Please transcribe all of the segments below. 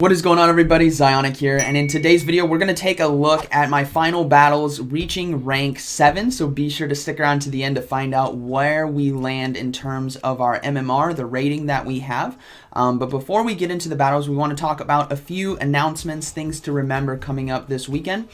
What is going on, everybody? Zyonik here, and in today's video we're going to take a look at my final battles reaching rank 7, so be sure to stick around to the end to find out where we land in terms of our MMR, the rating that we have. But before we get into the battles, we want to talk about a few announcements, things to remember coming up this weekend.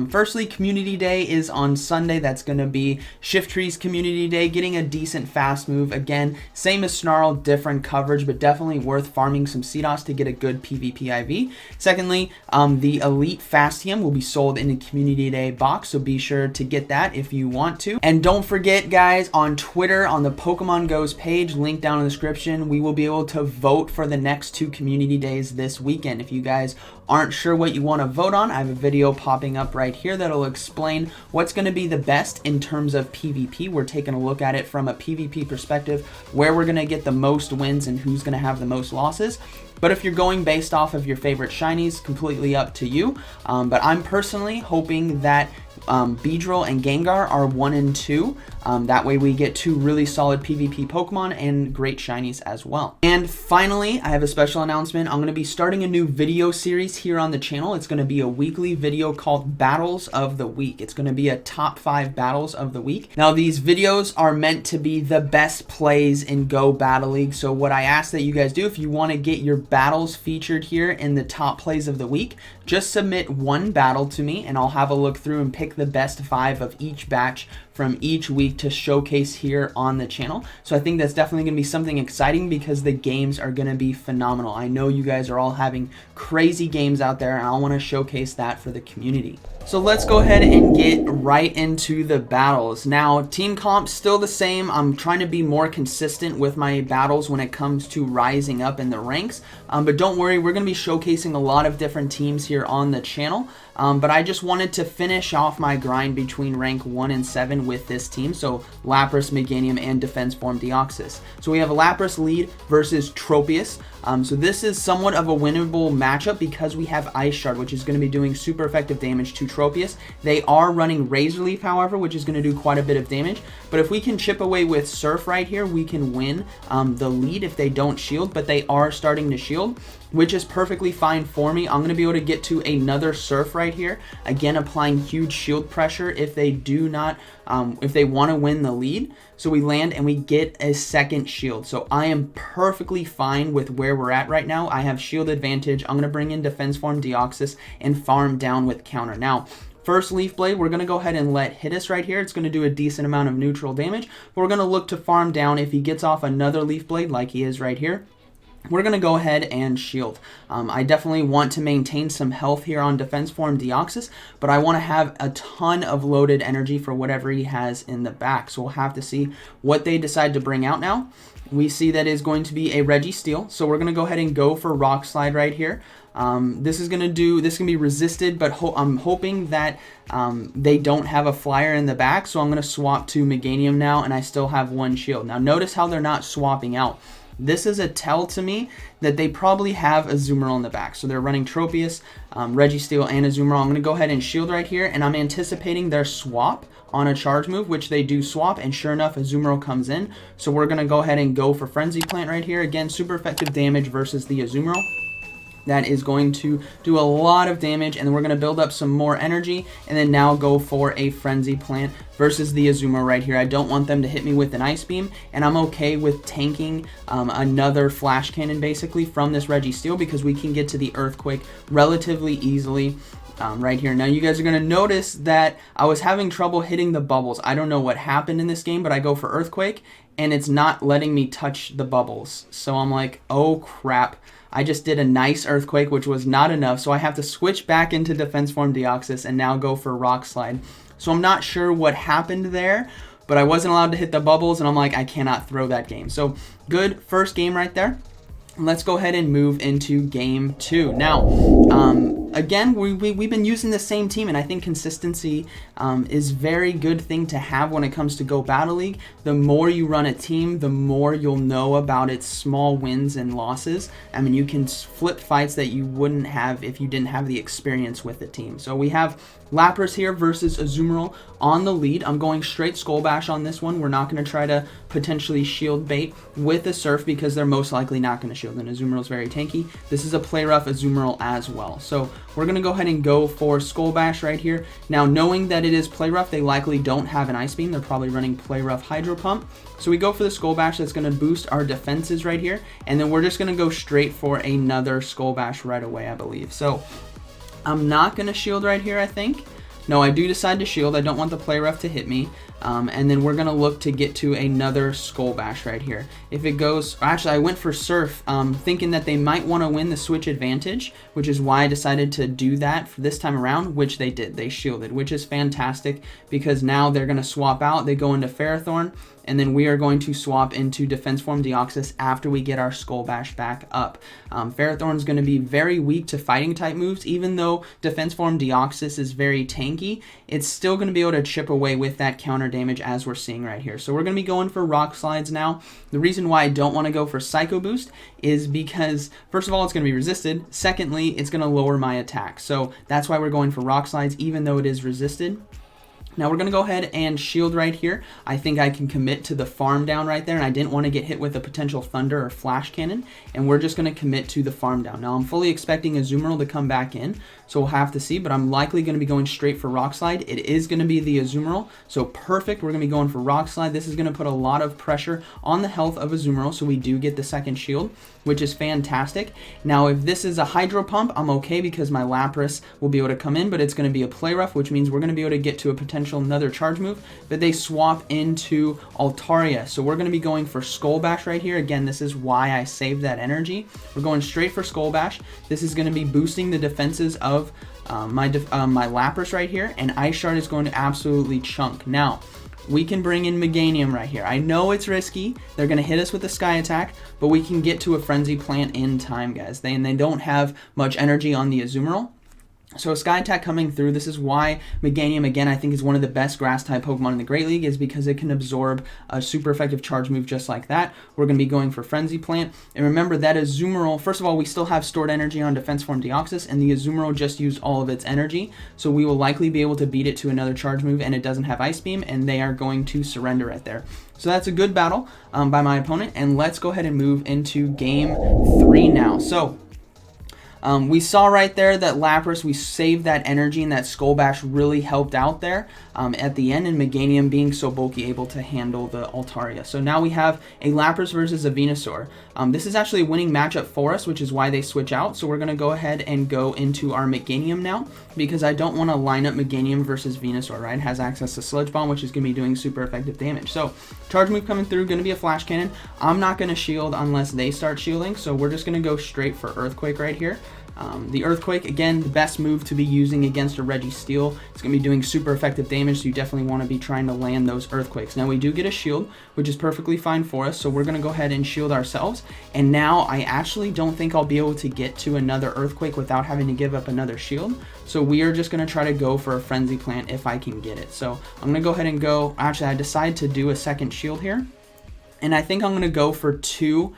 Firstly, Community Day is on Sunday. That's going to be Shifttree's Community Day, getting a decent fast move. Again, same as Snarl, different coverage, but definitely worth farming some CDOS to get a good PvP IV. Secondly, the Elite Fastium will be sold in a Community Day box, so be sure to get that if you want to. And don't forget, guys, on Twitter, on the Pokemon Go's page, link down in the description, we will be able to vote for the next 2 community days this weekend. If you guys aren't sure what you want to vote on, I have a video popping up right here that'll explain what's going to be the best in terms of PvP. We're taking a look at it from a PvP perspective, where we're going to get the most wins and who's going to have the most losses. But if you're going based off of your favorite shinies, completely up to you. But I'm personally hoping that Beedrill and Gengar are 1 and 2. That way we get 2 really solid PvP Pokemon and great shinies as well. And finally, I have a special announcement. I'm going to be starting a new video series here on the channel. It's going to be a weekly video called Battles of the Week. It's going to be a top 5 battles of the week. Now, these videos are meant to be the best plays in Go Battle League. So what I ask that you guys do, if you want to get your battles featured here in the top plays of the week, just submit 1 battle to me and I'll have a look through and pick the best 5 of each batch from each week to showcase here on the channel. So I think that's definitely going to be something exciting because the games are going to be phenomenal. I know you guys are all having crazy games out there and I want to showcase that for the community. So let's go ahead and get right into the battles. Now, team comp's still the same. I'm trying to be more consistent with my battles when it comes to rising up in the ranks. But don't worry, we're going to be showcasing a lot of different teams here on the channel. But I just wanted to finish off my grind between rank 1 and 7 with this team. So Lapras, Meganium, and Defense Form Deoxys. So we have a Lapras Lead versus Tropius. So this is somewhat of a winnable matchup because we have Ice Shard, which is going to be doing super effective damage to Tropius. They are running Razor Leaf, however, which is going to do quite a bit of damage. But if we can chip away with Surf right here, we can win the lead if they don't shield, but they are starting to shield, which is perfectly fine for me. I'm going to be able to get to another Surf right here, again applying huge shield pressure if they do not, if they want to win the lead. So we land and we get a second shield. So I am perfectly fine with where we're at right now. I have shield advantage. I'm going to bring in Defense Form Deoxys and farm down with counter. Now, first Leaf Blade, we're going to go ahead and let hit us right here. It's going to do a decent amount of neutral damage. But we're going to look to farm down. If he gets off another Leaf Blade like he is right here, we're going to go ahead and shield. I definitely want to maintain some health here on Defense Form Deoxys, but I want to have a ton of loaded energy for whatever he has in the back. So we'll have to see what they decide to bring out now. We see that is going to be a Registeel, so we're going to go ahead and go for Rock Slide right here. This can be resisted, but I'm hoping that they don't have a flyer in the back, so I'm going to swap to Meganium now, and I still have 1 shield. Now notice how they're not swapping out. This is a tell to me that they probably have Azumarill in the back. So they're running Tropius, Registeel, and Azumarill. I'm going to go ahead and shield right here, and I'm anticipating their swap on a charge move, which they do swap, and sure enough, Azumarill comes in. So we're going to go ahead and go for Frenzy Plant right here. Again, super effective damage versus the Azumarill. That is going to do a lot of damage, and then we're going to build up some more energy, and then now go for a Frenzy Plant versus the Azumarill right here. I don't want them to hit me with an Ice Beam, and I'm okay with tanking another Flash Cannon basically from this Registeel because we can get to the Earthquake relatively easily. Right here. Now you guys are going to notice that I was having trouble hitting the bubbles. I don't know what happened in this game, but I go for Earthquake and it's not letting me touch the bubbles. So I'm like, oh crap. I just did a nice Earthquake, which was not enough. So I have to switch back into Defense Form Deoxys and now go for Rock Slide. So I'm not sure what happened there, but I wasn't allowed to hit the bubbles and I'm like, I cannot throw that game. So good first game right there. Let's go ahead and move into game 2. Now, again, we've been using the same team, and I think consistency is a very good thing to have when it comes to Go Battle League. The more you run a team, the more you'll know about its small wins and losses. I mean, you can flip fights that you wouldn't have if you didn't have the experience with the team. So we have Lapras here versus Azumarill on the lead. I'm going straight Skull Bash on this one. We're not going to try to potentially shield bait with a Surf because they're most likely not going to shield. shield, and Azumarill is very tanky. This is a play rough Azumarill as well. So we're going to go ahead and go for Skull Bash right here. Now, knowing that it is play rough, they likely don't have an Ice Beam. They're probably running play rough Hydro Pump. So we go for the Skull Bash. That's going to boost our defenses right here. And then we're just going to go straight for another Skull Bash right away, I believe. So I'm not going to shield right here, I think. No, I do decide to shield. I don't want the play rough to hit me. And then we're going to look to get to another Skull Bash right here. If it goes... Actually, I went for Surf, thinking that they might want to win the switch advantage, which is why I decided to do that for this time around, which they did. They shielded, which is fantastic because now they're going to swap out. They go into Ferrothorn, and then we are going to swap into Defense Form Deoxys after we get our Skull Bash back up. Ferrothorn is going to be very weak to fighting type moves. Even though Defense Form Deoxys is very tanky, it's still going to be able to chip away with that counter damage as we're seeing right here. So we're going to be going for Rock Slides now. The reason why I don't want to go for Psycho Boost is because, first of all, it's going to be resisted. Secondly, it's going to lower my attack. So that's why we're going for Rock Slides, even though it is resisted. Now we're going to go ahead and shield right here. I think I can commit to the farm down right there, and I didn't want to get hit with a potential Thunder or Flash Cannon, and we're just going to commit to the farm down. Now I'm fully expecting Azumarill to come back in, so we'll have to see, but I'm likely going to be going straight for Rock Slide. It is going to be the Azumarill, so perfect. We're going to be going for Rock Slide. This is going to put a lot of pressure on the health of Azumarill, so we do get the second shield, which is fantastic. Now if this is a Hydro Pump, I'm okay because my Lapras will be able to come in, but it's going to be a Play Rough, which means we're going to be able to get to a potential another charge move, but they swap into Altaria. So we're going to be going for Skull Bash right here. Again, this is why I saved that energy. We're going straight for Skull Bash. This is going to be boosting the defenses of my Lapras right here, and Ice Shard is going to absolutely chunk. Now, we can bring in Meganium right here. I know it's risky. They're going to hit us with a Sky Attack, but we can get to a Frenzy Plant in time, guys. They don't have much energy on the Azumarill. So a Sky Attack coming through. This is why Meganium, again, I think is one of the best Grass-type Pokemon in the Great League, is because it can absorb a super effective charge move just like that. We're going to be going for Frenzy Plant. And remember that Azumarill, first of all, we still have stored energy on Defense Form Deoxys, and the Azumarill just used all of its energy. So we will likely be able to beat it to another charge move, and it doesn't have Ice Beam, and they are going to surrender right there. So that's a good battle by my opponent, and let's go ahead and move into Game 3 now. So we saw right there that Lapras, we saved that energy, and that Skull Bash really helped out there at the end, and Meganium being so bulky able to handle the Altaria. So now we have a Lapras versus a Venusaur. This is actually a winning matchup for us, which is why they switch out. So we're going to go ahead and go into our Meganium now, because I don't want to line up Meganium versus Venusaur, right? It has access to Sludge Bomb, which is going to be doing super effective damage. So charge move coming through, going to be a Flash Cannon. I'm not going to shield unless they start shielding, so we're just going to go straight for Earthquake right here. The Earthquake, again, the best move to be using against a Registeel. It's going to be doing super effective damage, so you definitely want to be trying to land those Earthquakes. Now, we do get a shield, which is perfectly fine for us, so we're going to go ahead and shield ourselves. And now, I actually don't think I'll be able to get to another Earthquake without having to give up another shield. So we are just going to try to go for a Frenzy Plant if I can get it. So I'm going to go ahead and go... Actually, I decide to do a second shield here. And I think I'm going to go for two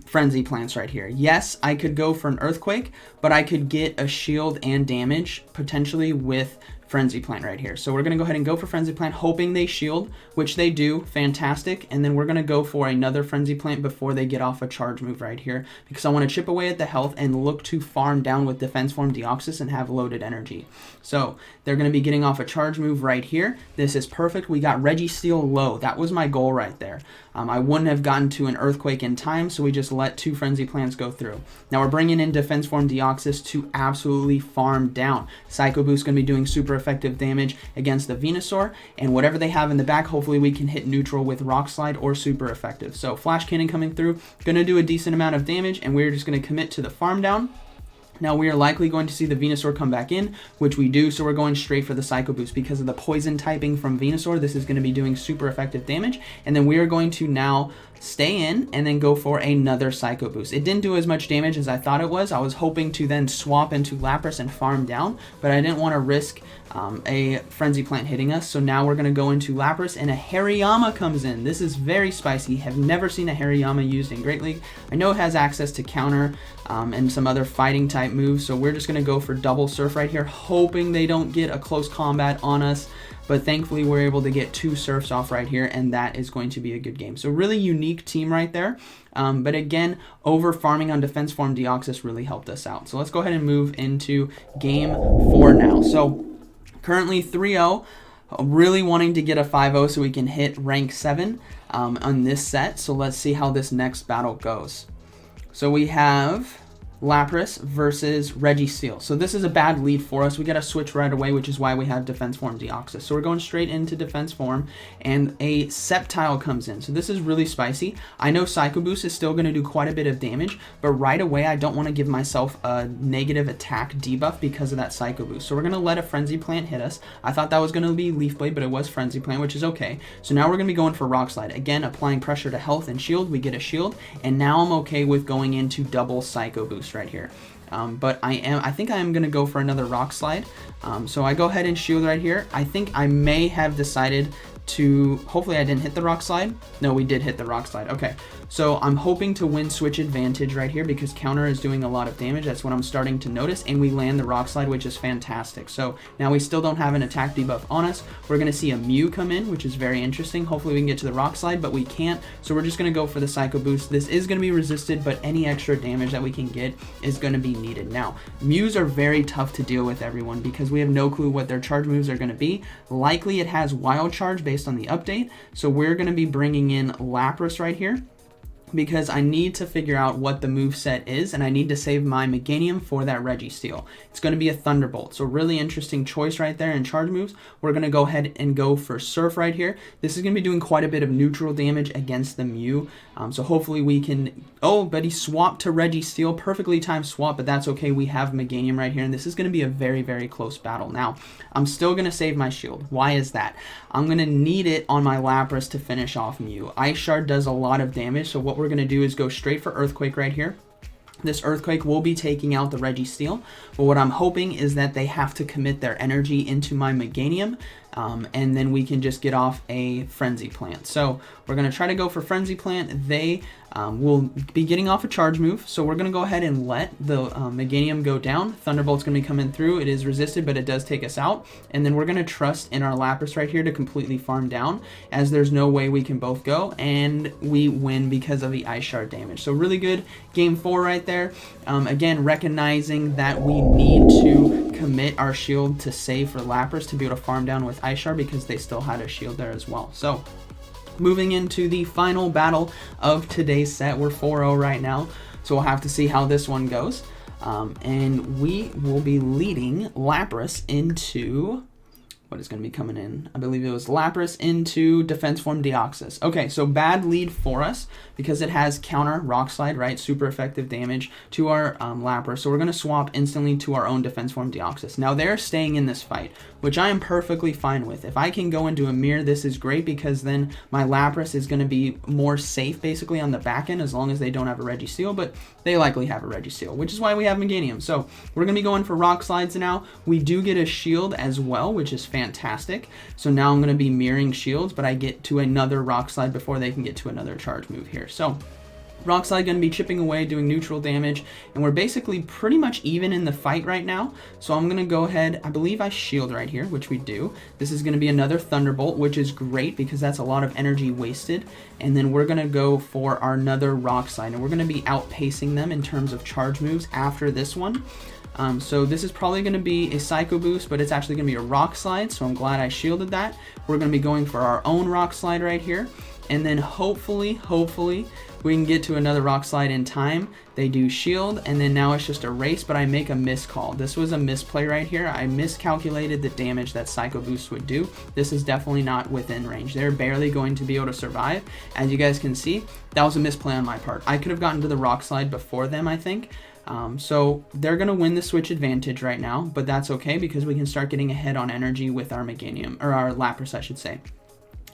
Frenzy Plants right here. Yes, I could go for an Earthquake, but I could get a shield and damage potentially with Frenzy Plant right here. So we're going to go ahead and go for Frenzy Plant, hoping they shield, which they do. Fantastic. And then we're going to go for another Frenzy Plant before they get off a charge move right here, because I want to chip away at the health and look to farm down with Defense Form Deoxys and have loaded energy. So they're going to be getting off a charge move right here. This is perfect. We got Registeel low. That was my goal right there. I wouldn't have gotten to an Earthquake in time, so we just let two Frenzy Plants go through. Now we're bringing in Defense Form Deoxys to absolutely farm down. Psycho Boost going to be doing super effective damage against the Venusaur, and whatever they have in the back, hopefully we can hit neutral with Rock Slide or super effective. So Flash Cannon coming through, going to do a decent amount of damage, and we're just going to commit to the farm down. Now we are likely going to see the Venusaur come back in, which we do, so we're going straight for the Psycho Boost because of the poison typing from Venusaur. This is going to be doing super effective damage, and then we are going to now stay in and then go for another Psycho Boost. It didn't do as much damage as I thought it was. I was hoping to then swap into Lapras and farm down, but I didn't want to risk a Frenzy Plant hitting us. So now we're going to go into Lapras, and a Hariyama comes in. This is very spicy. Have never seen a Hariyama used in Great League. I know it has access to counter and some other fighting type moves, so we're just going to go for double Surf right here, hoping they don't get a close combat on us. but thankfully we're able to get 2 Surfs off right here, and that is going to be a good game. So really unique team right there. But again, over farming on Defense Form Deoxys really helped us out. So let's go ahead and move into game 4 now. So currently 3-0. Really wanting to get a 5-0 so we can hit rank 7 on this set. So let's see how this next battle goes. So we have Lapras versus Registeel. So this is a bad lead for us. We got to switch right away, which is why we have Defense Form Deoxys. So we're going straight into Defense Form, and a Sceptile comes in. So this is really spicy. I know Psycho Boost is still going to do quite a bit of damage, but right away I don't want to give myself a negative attack debuff because of that Psycho Boost. So we're going to let a Frenzy Plant hit us. I thought that was going to be Leaf Blade, but it was Frenzy Plant, which is okay. So now we're going to be going for Rock Slide. Again, applying pressure to health and shield. We get a shield, and now I'm okay with going into double Psycho Boost right here. But I think I am going to go for another Rock Slide. So I go ahead and shield right here. I think I may have decided to, hopefully I didn't hit the Rock Slide. No, we did hit the Rock Slide. Okay, so I'm hoping to win switch advantage right here because counter is doing a lot of damage. That's what I'm starting to notice, and we land the Rock Slide, which is fantastic. So now we still don't have an attack debuff on us. We're going to see a Mew come in, which is very interesting. Hopefully we can get to the Rock Slide, but we can't. So we're just going to go for the Psycho Boost. This is going to be resisted, but any extra damage that we can get is going to be needed. Now, Mews are very tough to deal with, everyone, because we have no clue what their charge moves are going to be. Likely it has Wild Charge based on the update. So we're going to be bringing in Lapras right here, because I need to figure out what the moveset is, and I need to save my Meganium for that Registeel. It's going to be a Thunderbolt, so really interesting choice right there in charge moves. We're going to go ahead and go for Surf right here. This is going to be doing quite a bit of neutral damage against the Mew, so hopefully we can... Oh, but he swapped to Registeel. Perfectly timed swap, but that's okay. We have Meganium right here, and this is going to be a very, very close battle. Now, I'm still going to save my shield. Why is that? I'm going to need it on my Lapras to finish off Mew. Ice Shard does a lot of damage, so what we're going to do is go straight for Earthquake right here. This Earthquake will be taking out the Registeel, but what I'm hoping is that they have to commit their energy into my Meganium, and then we can just get off a Frenzy Plant. So we're going to try to go for Frenzy Plant. They will be getting off a charge move, so we're going to go ahead and let the Meganium go down. Thunderbolt's going to be coming through. It is resisted, but it does take us out, and then we're going to trust in our Lapras right here to completely farm down, as there's no way we can both go, and we win because of the Ice Shard damage. So really good game 4 right there. Again, recognizing that we need to commit our shield to save for Lapras to be able to farm down with Ice Shard, because they still had a shield there as well. So moving into the final battle of today's set, we're 4-0 right now, so we'll have to see how this one goes. And we will be leading Lapras into... what is going to be coming in? I believe it was Lapras into Defense Form Deoxys. Okay, so bad lead for us because it has counter Rock Slide, right? Super effective damage to our Lapras. So we're going to swap instantly to our own Defense Form Deoxys. Now they're staying in this fight, which I am perfectly fine with. If I can go into a mirror, this is great, because then my Lapras is going to be more safe basically on the back end, as long as they don't have a Registeel, but they likely have a Registeel, which is why we have Meganium. So we're going to be going for Rock Slides now. We do get a shield as well, which is fantastic. So now I'm going to be mirroring shields, but I get to another Rock Slide before they can get to another charge move here. So Rock Slide going to be chipping away, doing neutral damage, and we're basically pretty much even in the fight right now. So I'm going to go ahead, I believe I shield right here, which we do. This is going to be another Thunderbolt, which is great because that's a lot of energy wasted. And then we're going to go for our another Rock Slide, and we're going to be outpacing them in terms of charge moves after this one. So this is probably going to be a Psycho Boost, but it's actually going to be a Rock Slide, so I'm glad I shielded that. We're going to be going for our own Rock Slide right here, and then hopefully we can get to another Rock Slide in time. They do shield, and then now it's just a race, but I make a miscall. This was a misplay right here. I miscalculated the damage that Psycho Boost would do. This is definitely not within range. They're barely going to be able to survive. As you guys can see, that was a misplay on my part. I could have gotten to the Rock Slide before them, I think. So they're going to win the switch advantage right now, but that's okay because we can start getting ahead on energy with our Meganium, or our Lapras, I should say.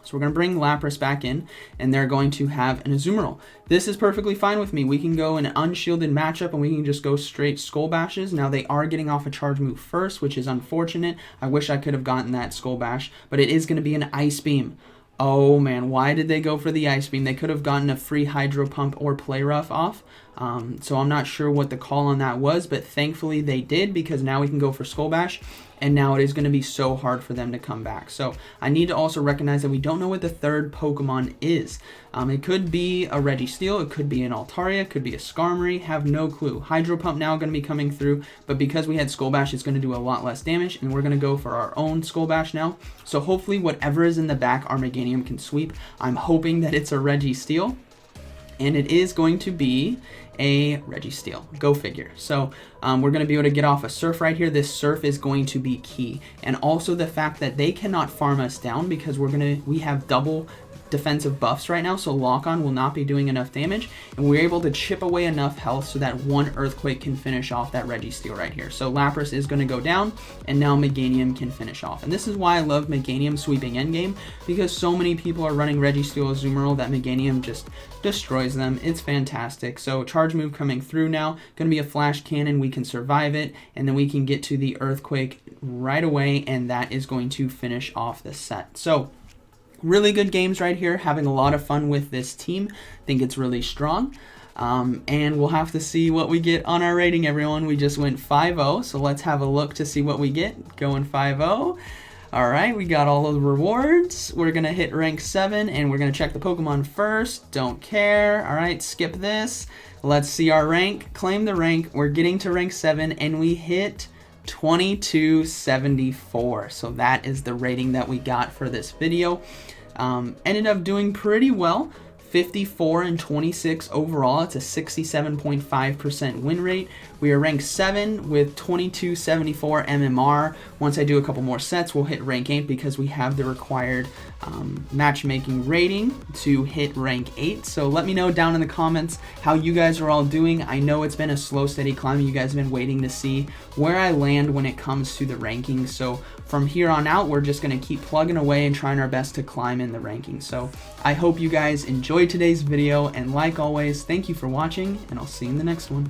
So we're going to bring Lapras back in, and they're going to have an Azumarill. This is perfectly fine with me. We can go in an unshielded matchup, and we can just go straight Skull Bashes. Now, they are getting off a charge move first, which is unfortunate. I wish I could have gotten that Skull Bash, but it is going to be an Ice Beam. Oh man, why did they go for the Ice Beam? They could have gotten a free Hydro Pump or Play Rough off. So I'm not sure what the call on that was, but thankfully they did, because now we can go for Skull Bash, and now it is going to be so hard for them to come back. So I need to also recognize that we don't know what the third Pokemon is. It could be a Registeel, it could be an Altaria, it could be a Skarmory, have no clue. Hydro Pump now going to be coming through, but because we had Skull Bash, it's going to do a lot less damage, and we're going to go for our own Skull Bash now. So hopefully whatever is in the back, our Meganium can sweep. I'm hoping that it's a Registeel, and it is going to be a Registeel. Go figure. So we're going to be able to get off a Surf right here. This Surf is going to be key. And also the fact that they cannot farm us down, because we have double defensive buffs right now, so Lock-On will not be doing enough damage, and we're able to chip away enough health so that one Earthquake can finish off that Registeel right here. So Lapras is going to go down, and now Meganium can finish off. And this is why I love Meganium sweeping endgame, because so many people are running Registeel Azumarill that Meganium just destroys them. It's fantastic. So Charge Move coming through now, going to be a Flash Cannon, we can survive it, and then we can get to the Earthquake right away, and that is going to finish off the set. So really good games right here, having a lot of fun with this team. I think it's really strong. And we'll have to see what we get on our rating, everyone. We just went 5-0, so let's have a look to see what we get. Going 5-0. Alright, we got all of the rewards. We're going to hit rank 7, and we're going to check the Pokemon first. Don't care. Alright, skip this. Let's see our rank. Claim the rank. We're getting to rank 7, and we hit 2274. So that is the rating that we got for this video. Ended up doing pretty well. 54 and 26 overall. It's a 67.5% win rate. We are ranked 7 with 2274 MMR. Once I do a couple more sets, we'll hit rank 8, because we have the required matchmaking rating to hit rank 8. So let me know down in the comments how you guys are all doing. I know it's been a slow, steady climb. You guys have been waiting to see where I land when it comes to the rankings. So from here on out, we're just going to keep plugging away and trying our best to climb in the rankings. So I hope you guys enjoyed today's video, and like always, thank you for watching, and I'll see you in the next one.